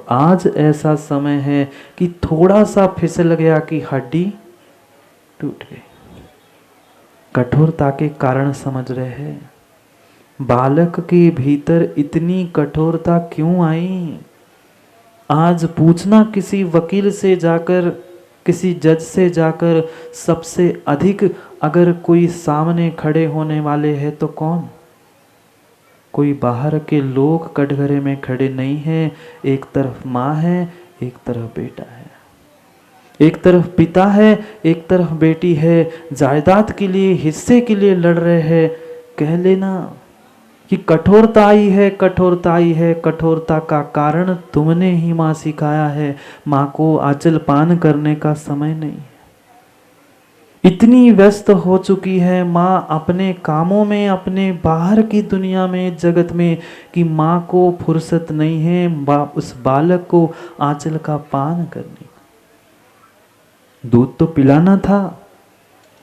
आज ऐसा समय है कि थोड़ा सा फिसल गया कि हड्डी टूट गई। कठोरता के कारण समझ रहे हैं, बालक के भीतर इतनी कठोरता क्यों आई? आज पूछना किसी वकील से जाकर, किसी जज से जाकर, सबसे अधिक अगर कोई सामने खड़े होने वाले हैं तो कौन? कोई बाहर के लोग कटघरे में खड़े नहीं हैं। एक तरफ माँ है, एक तरफ बेटा है, एक तरफ पिता है, एक तरफ बेटी है। जायदाद के लिए, हिस्से के लिए लड़ रहे हैं। कह लेना कि कठोरता आई है, कठोरता आई है। कठोरता का कारण तुमने ही माँ सिखाया है। माँ को आंचल पान करने का समय नहीं। इतनी व्यस्त हो चुकी है माँ अपने कामों में, अपने बाहर की दुनिया में, जगत में, कि माँ को फुर्सत नहीं है उस बालक को आंचल का पान करने। दूध तो पिलाना था,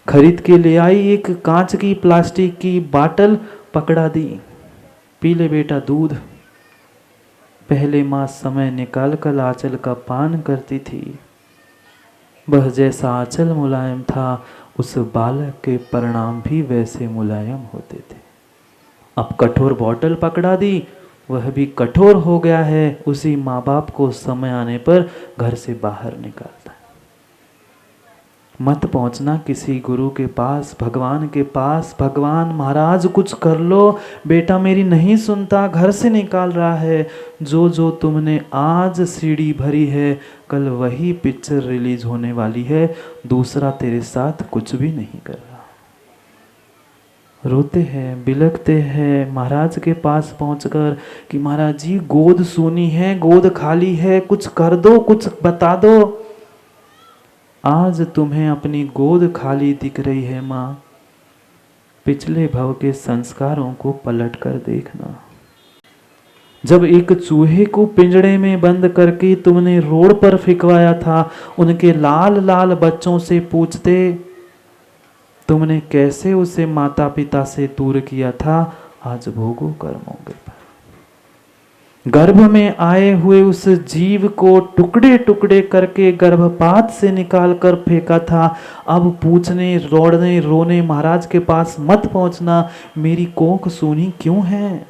खरीद के ले आई एक कांच की प्लास्टिक की बाटल, पकड़ा दी, पी ले बेटा दूध। पहले माँ समय निकाल कर आंचल का पान करती थी। वह जैसा आंचल मुलायम था, उस बालक के परिणाम भी वैसे मुलायम होते थे। अब कठोर बॉटल पकड़ा दी, वह भी कठोर हो गया है। उसी माँ बाप को समय आने पर घर से बाहर निकालता है। मत पहुंचना किसी गुरु के पास, भगवान के पास। भगवान महाराज कुछ कर लो, बेटा मेरी नहीं सुनता, घर से निकाल रहा है। जो जो तुमने आज सीढ़ी भरी है, कल वही पिक्चर रिलीज होने वाली है। दूसरा तेरे साथ कुछ भी नहीं कर रहा। रोते हैं, बिलखते हैं महाराज के पास पहुंचकर कि महाराज जी गोद सूनी है, गोद खाली है, कुछ कर दो, कुछ बता दो। आज तुम्हें अपनी गोद खाली दिख रही है माँ, पिछले भव के संस्कारों को पलट कर देखना। जब एक चूहे को पिंजड़े में बंद करके तुमने रोड पर फेंकवाया था, उनके लाल लाल बच्चों से पूछते तुमने कैसे उसे माता पिता से दूर किया था। आज भोगो कर्मों के पर। गर्भ में आए हुए उस जीव को टुकड़े टुकड़े करके गर्भपात से निकाल कर फेंका था। अब पूछने, रोड़ने, रोने महाराज के पास मत पहुंचना, मेरी कोख सूनी क्यों है।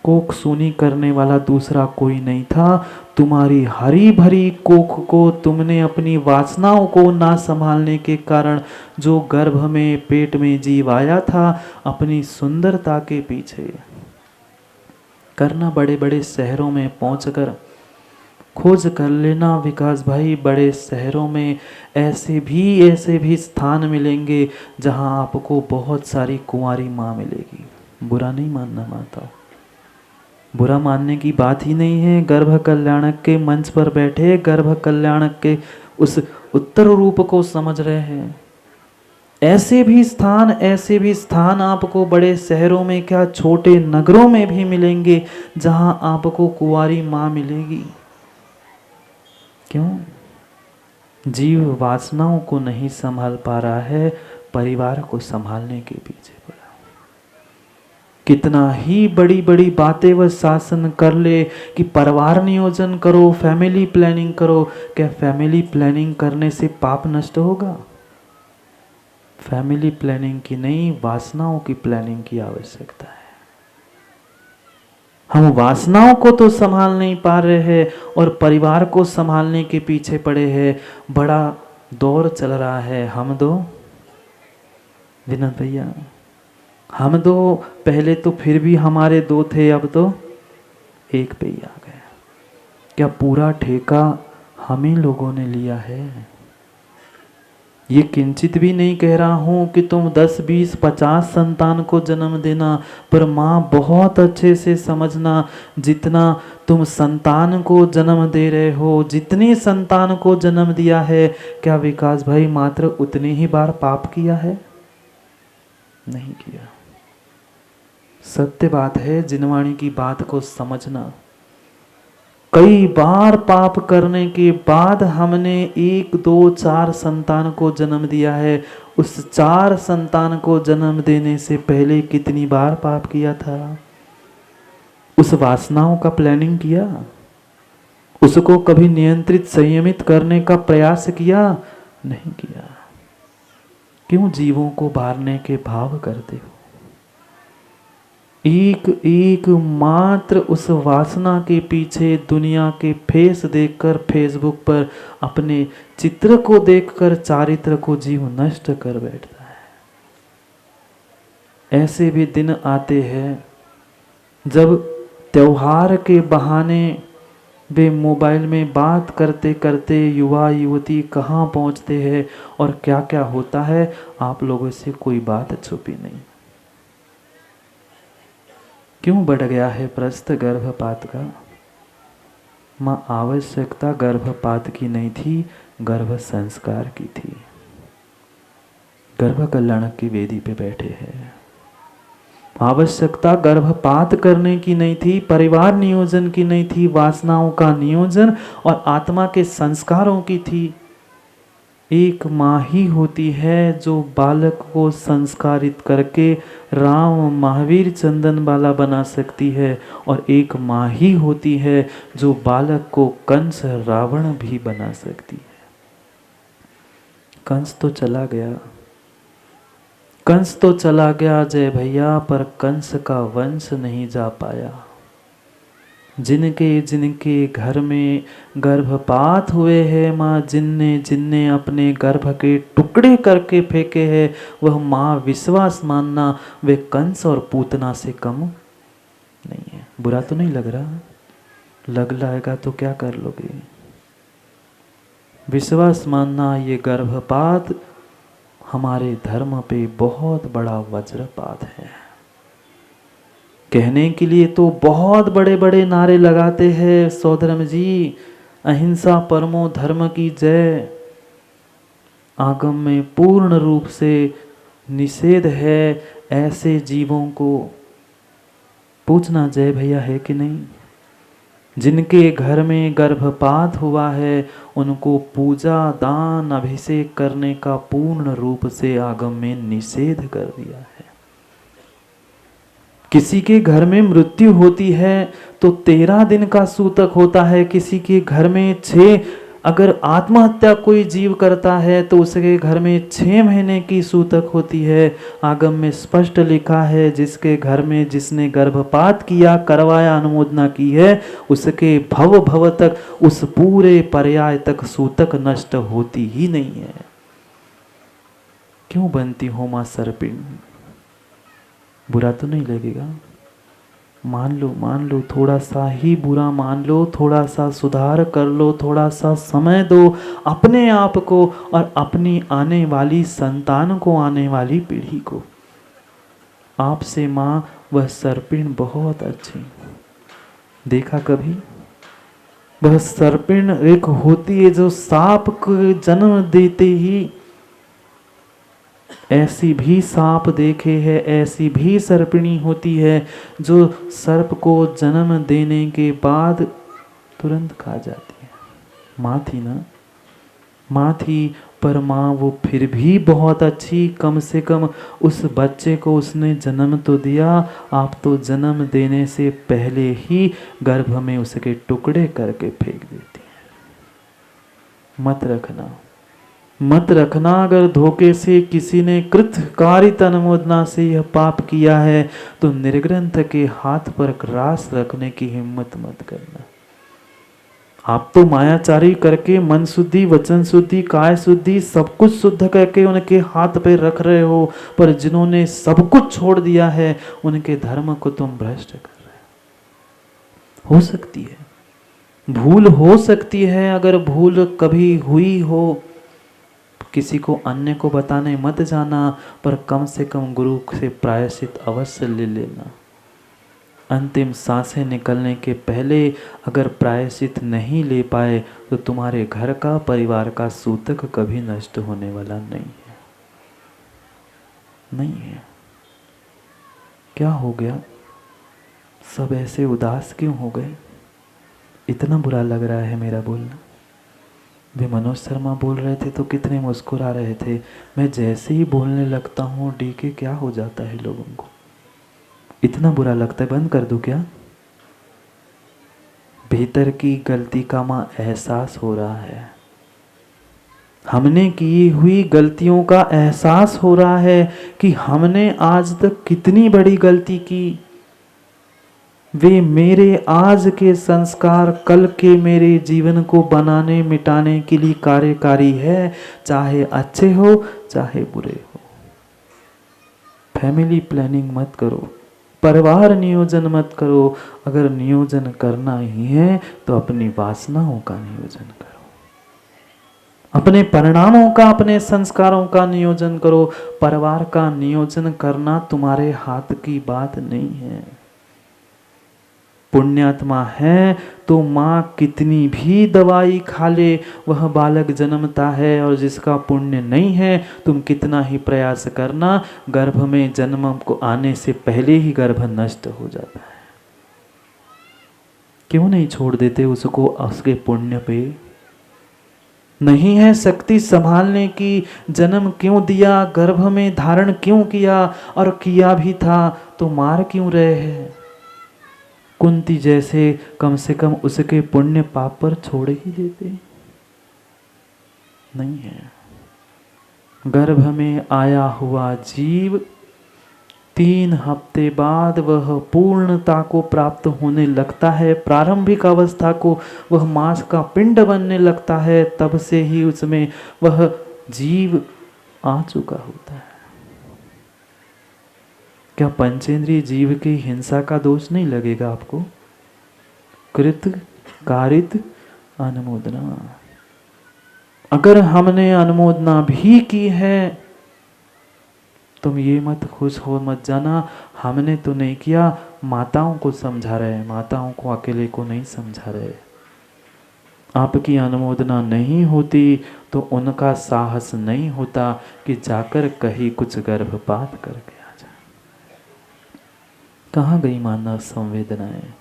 कोख सूनी करने वाला दूसरा कोई नहीं था। तुम्हारी हरी भरी कोख को तुमने अपनी वासनाओं को ना संभालने के कारण जो गर्भ में, पेट में जीव आया था, अपनी सुंदरता के पीछे करना। बड़े बड़े शहरों में पहुंचकर खोज कर लेना विकास भाई, बड़े शहरों में ऐसे भी स्थान मिलेंगे जहां आपको बहुत सारी कुंवारी माँ मिलेगी। बुरा नहीं मानना माता, बुरा मानने की बात ही नहीं है। गर्भ कल्याणक के मंच पर बैठे गर्भ कल्याणक के उस उत्तर रूप को समझ रहे हैं। ऐसे भी स्थान आपको बड़े शहरों में क्या, छोटे नगरों में भी मिलेंगे जहां आपको कुंवारी माँ मिलेगी। क्यों? जीव वासनाओं को नहीं संभाल पा रहा है, परिवार को संभालने के पीछे पड़ा। कितना ही बड़ी बड़ी बातें वह शासन कर ले कि परिवार नियोजन करो, फैमिली प्लानिंग करो। क्या फैमिली प्लानिंग करने से पाप नष्ट होगा? फैमिली प्लानिंग की नहीं, वासनाओं की प्लानिंग की आवश्यकता है। हम वासनाओं को तो संभाल नहीं पा रहे हैं और परिवार को संभालने के पीछे पड़े हैं। बड़ा दौर चल रहा है। हम दो विनोद भैया, हम दो पहले तो फिर भी हमारे दो थे, अब तो एक पे ही आ गया। क्या पूरा ठेका हम ही लोगों ने लिया है? ये किंचित भी नहीं कह रहा हूं कि तुम 10, 20, 50 संतान को जन्म देना, पर माँ बहुत अच्छे से समझना, जितना तुम संतान को जन्म दे रहे हो, जितनी संतान को जन्म दिया है, क्या विकास भाई मात्र उतने ही बार पाप किया है? नहीं किया। सत्य बात है, जिनवाणी की बात को समझना। कई बार पाप करने के बाद हमने 1, 2, 4 संतान को जन्म दिया है। उस 4 संतान को जन्म देने से पहले कितनी बार पाप किया था? उस वासनाओं का प्लानिंग किया? उसको कभी नियंत्रित संयमित करने का प्रयास किया? नहीं किया। क्यों जीवों को मारने के भाव करते हो? एक एक मात्र उस वासना के पीछे दुनिया के फेस देखकर, फेसबुक पर अपने चित्र को देखकर चारित्र को जीव नष्ट कर बैठता है। ऐसे भी दिन आते हैं जब त्योहार के बहाने वे मोबाइल में बात करते करते युवा युवती कहाँ पहुँचते हैं और क्या क्या होता है, आप लोगों से कोई बात छुपी नहीं। क्यों बढ़ गया है प्रस्थ गर्भपात का? माँ आवश्यकता गर्भपात की नहीं थी, गर्भ संस्कार की थी। गर्भ कल्याण की वेदी पे बैठे हैं। आवश्यकता गर्भपात करने की नहीं थी, परिवार नियोजन की नहीं थी, वासनाओं का नियोजन और आत्मा के संस्कारों की थी। एक माँ ही होती है जो बालक को संस्कारित करके राम महावीर चंदन वाला बना सकती है, और एक माँ ही होती है जो बालक को कंस रावण भी बना सकती है। कंस तो चला गया, कंस तो चला गया जय भैया, पर कंस का वंश नहीं जा पाया। जिनके जिनके घर में गर्भपात हुए हैं माँ, जिनने जिनने अपने गर्भ के टुकड़े करके फेंके हैं, वह माँ विश्वास मानना वे कंस और पूतना से कम नहीं है। बुरा तो नहीं लग रहा? लग जाएगा तो क्या कर लोगे? विश्वास मानना ये गर्भपात हमारे धर्म पे बहुत बड़ा वज्रपात है। कहने के लिए तो बहुत बड़े बड़े नारे लगाते हैं सौधर्म जी, अहिंसा परमो धर्म की जय। आगम में पूर्ण रूप से निषेध है ऐसे जीवों को पूछना जय भैया है कि नहीं। जिनके घर में गर्भपात हुआ है उनको पूजा दान अभिषेक करने का पूर्ण रूप से आगम में निषेध कर दिया है। किसी के घर में मृत्यु होती है तो 13 दिन का सूतक होता है, किसी के घर में 6, अगर आत्महत्या कोई जीव करता है तो उसके घर में 6 महीने की सूतक होती है। आगम में स्पष्ट लिखा है जिसके घर में जिसने गर्भपात किया, करवाया, अनुमोदना की है, उसके भव भव तक, उस पूरे पर्याय तक सूतक नष्ट होती ही नहीं है। क्यों बनती हो मां सर्पिण? बुरा तो नहीं लगेगा? मान लो, थोड़ा सा ही बुरा मान लो, थोड़ा सा सुधार कर लो, थोड़ा सा समय दो अपने आप को और अपनी आने वाली संतान को, आने वाली पीढ़ी को। आपसे माँ वह सर्पिण बहुत अच्छी। देखा कभी? वह सर्पिण एक होती है जो सांप को जन्म देते ही, ऐसी भी सांप देखे हैं, ऐसी भी सर्पिणी होती है जो सर्प को जन्म देने के बाद तुरंत खा जाती है। माँ थी ना, माँ थी, पर माँ वो फिर भी बहुत अच्छी। कम से कम उस बच्चे को उसने जन्म तो दिया। आप तो जन्म देने से पहले ही गर्भ में उसके टुकड़े करके फेंक देती हैं। मत रखना अगर धोखे से किसी ने कृतकारित अनुमोदना से यह पाप किया है तो निर्ग्रंथ के हाथ पर ग्रास रखने की हिम्मत मत करना। आप तो मायाचारी करके मन शुद्धि, वचन शुद्धि, काय शुद्धि सब कुछ शुद्ध करके उनके हाथ पे रख रहे हो, पर जिन्होंने सब कुछ छोड़ दिया है उनके धर्म को तुम भ्रष्ट कर रहे हो। हो सकती है भूल, हो सकती है। अगर भूल कभी हुई हो, किसी को अन्य को बताने मत जाना, पर कम से कम गुरु से प्रायश्चित अवश्य ले लेना। अंतिम सांसें निकलने के पहले अगर प्रायश्चित नहीं ले पाए तो तुम्हारे घर का, परिवार का सूतक कभी नष्ट होने वाला नहीं है। क्या हो गया? सब ऐसे उदास क्यों हो गए? इतना बुरा लग रहा है मेरा बोलना? वे मनोज शर्मा बोल रहे थे तो कितने मुस्कुरा रहे थे। मैं जैसे ही बोलने लगता हूँ डीके क्या हो जाता है लोगों को, इतना बुरा लगता है। बंद कर दूं क्या? भीतर की गलती का माँ एहसास हो रहा है, हमने की हुई गलतियों का एहसास हो रहा है कि हमने आज तक कितनी बड़ी गलती की। वे मेरे आज के संस्कार कल के मेरे जीवन को बनाने मिटाने के लिए कार्यकारी है, चाहे अच्छे हो चाहे बुरे हो। फैमिली प्लानिंग मत करो, परिवार नियोजन मत करो। अगर नियोजन करना ही है तो अपनी वासनाओं का नियोजन करो, अपने परिणामों का, अपने संस्कारों का नियोजन करो। परिवार का नियोजन करना तुम्हारे हाथ की बात नहीं है। पुण्यात्मा है तो माँ कितनी भी दवाई खा ले वह बालक जन्मता है, और जिसका पुण्य नहीं है तुम कितना ही प्रयास करना, गर्भ में जन्म को आने से पहले ही गर्भ नष्ट हो जाता है। क्यों नहीं छोड़ देते उसको उसके पुण्य पे? नहीं है शक्ति संभालने की, जन्म क्यों दिया, गर्भ में धारण क्यों किया, और किया भी था तो मार क्यों रहे हैं? कुंती जैसे कम से कम उसके पुण्य पाप पर छोड़ ही देते नहीं है। गर्भ में आया हुआ जीव 3 हफ्ते बाद वह पूर्णता को प्राप्त होने लगता है, प्रारंभिक अवस्था को वह मांस का पिंड बनने लगता है, तब से ही उसमें वह जीव आ चुका होता है। क्या पंचेंद्रिय जीव की हिंसा का दोष नहीं लगेगा आपको? कृत कारित अनुमोदना, अगर हमने अनुमोदना भी की है, तुम ये मत खुश हो मत जाना हमने तो नहीं किया, माताओं को समझा रहे, माताओं को अकेले को नहीं समझा रहे। आपकी अनुमोदना नहीं होती तो उनका साहस नहीं होता कि जाकर कहीं कुछ गर्भपात करके आ जाए। कहाँ गई मानव संवेदनाएं?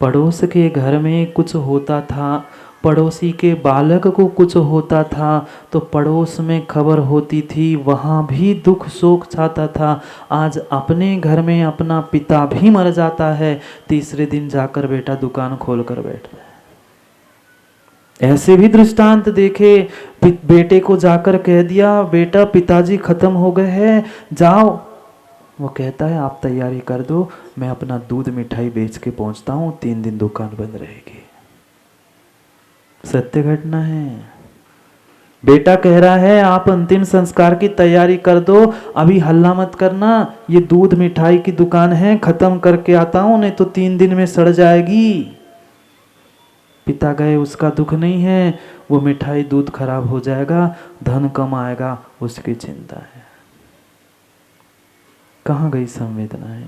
पड़ोस के घर में कुछ होता था, पड़ोसी के बालक को कुछ होता था तो पड़ोस में खबर होती थी, वहाँ भी दुख शोक छाता था। आज अपने घर में अपना पिता भी मर जाता है, तीसरे दिन जाकर बेटा दुकान खोल कर बैठता है। ऐसे भी दृष्टांत देखे, बेटे को जाकर कह दिया बेटा पिताजी खत्म हो गए हैं जाओ, वो कहता है आप तैयारी कर दो, मैं अपना दूध मिठाई बेच के पहुंचता हूँ, 3 दिन दुकान बंद रहेगी। सत्य घटना है। बेटा कह रहा है आप अंतिम संस्कार की तैयारी कर दो, अभी हल्ला मत करना, ये दूध मिठाई की दुकान है, खत्म करके आता हूं नहीं तो 3 दिन में सड़ जाएगी। पिता गए उसका दुख नहीं है, वो मिठाई दूध खराब हो जाएगा, धन कम आएगा उसकी चिंता है। कहाँ गई संवेदनाएं,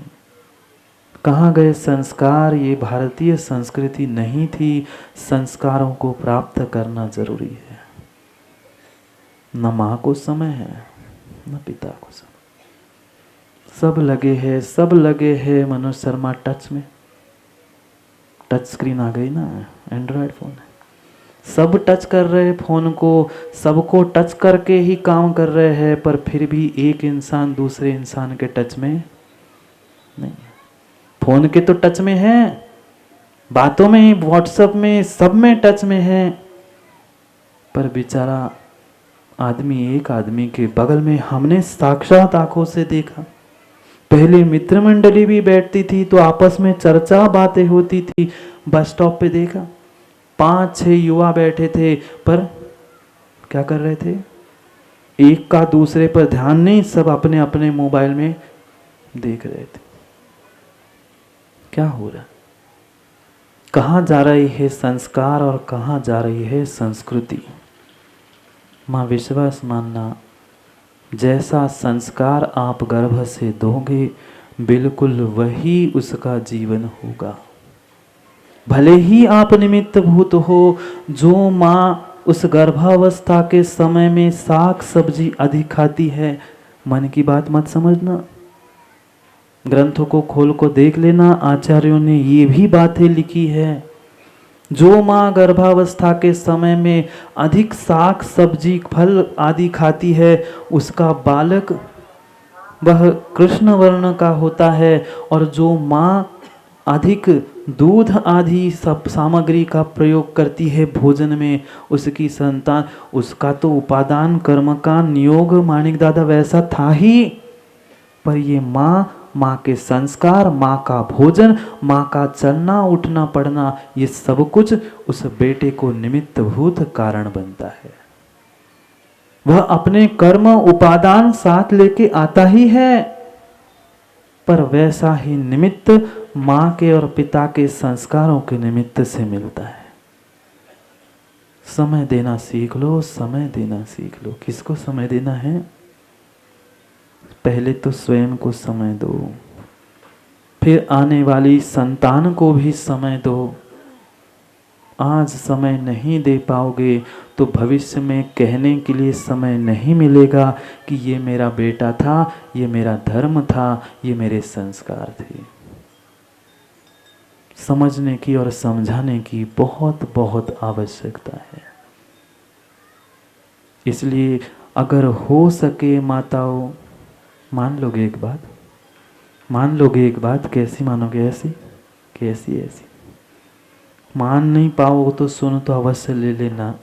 कहाँ गए संस्कार? ये भारतीय संस्कृति नहीं थी। संस्कारों को प्राप्त करना जरूरी है। न माँ को समय है न पिता को समय, सब लगे हैं मनोज शर्मा टच में। टच स्क्रीन आ गई ना, एंड्रॉयड फोन है, सब टच कर रहे हैं फोन को, सबको टच करके ही काम कर रहे हैं, पर फिर भी एक इंसान दूसरे इंसान के टच में नहीं। फोन के तो टच में है, बातों में, व्हाट्सएप में, सब में टच में है, पर बेचारा आदमी एक आदमी के बगल में हमने साक्षात आंखों से देखा। पहले मित्र मंडली भी बैठती थी तो आपस में चर्चा बातें होती थी। बस स्टॉप पे देखा 5-6 युवा बैठे थे, पर क्या कर रहे थे? एक का दूसरे पर ध्यान नहीं, सब अपने अपने मोबाइल में देख रहे थे। क्या हो रहा? कहाँ जा रही है संस्कार और कहाँ जा रही है संस्कृति? माँ विश्वास मानना, जैसा संस्कार आप गर्भ से दोगे बिल्कुल वही उसका जीवन होगा। भले ही आप निमित्त भूत हो, जो माँ उस गर्भावस्था के समय में साग सब्जी अधिक खाती है, मन की बात मत समझना, ग्रंथों को खोल को देख लेना, आचार्यों ने ये भी बातें लिखी है। जो माँ गर्भावस्था के समय में अधिक साग सब्जी फल आदि खाती है, उसका बालक वह कृष्ण वर्ण का होता है, और जो माँ अधिक दूध आदि सब सामग्री का प्रयोग करती है भोजन में, उसकी संतान, उसका तो उपादान कर्म का नियोग माणिक दादा वैसा था ही, पर ये माँ, माँ के संस्कार, माँ का भोजन, माँ का चलना उठना पड़ना, ये सब कुछ उस बेटे को निमित्तभूत कारण बनता है। वह अपने कर्म उपादान साथ लेके आता ही है, पर वैसा ही निमित्त माँ के और पिता के संस्कारों के निमित्त से मिलता है। समय देना सीख लो, समय देना सीख लो। किसको समय देना है? पहले तो स्वयं को समय दो, फिर आने वाली संतान को भी समय दो। आज समय नहीं दे पाओगे तो भविष्य में कहने के लिए समय नहीं मिलेगा कि ये मेरा बेटा था, ये मेरा धर्म था, ये मेरे संस्कार थे। समझने की और समझाने की बहुत बहुत आवश्यकता है। इसलिए अगर हो सके माताओं, मान लोगे एक बात, मान लोगे एक बात, कैसी मानोगे? ऐसी कैसी? ऐसी मान नहीं पाओ तो सुन तो अवश्य ले लेना।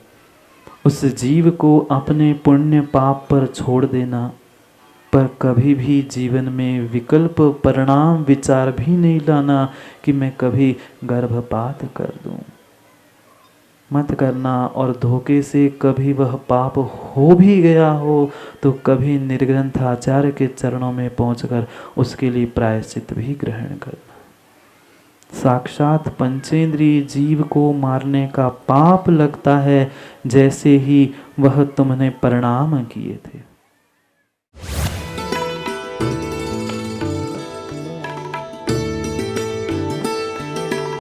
उस जीव को अपने पुण्य पाप पर छोड़ देना, पर कभी भी जीवन में विकल्प परिणाम विचार भी नहीं लाना कि मैं कभी गर्भपात कर दूं। मत करना। और धोखे से कभी वह पाप हो भी गया हो तो कभी निर्ग्रंथ आचार्य के चरणों में पहुंचकर उसके लिए प्रायश्चित भी ग्रहण करना। साक्षात पंचेंद्रिय जीव को मारने का पाप लगता है जैसे ही वह तुमने प्रणाम किए थे।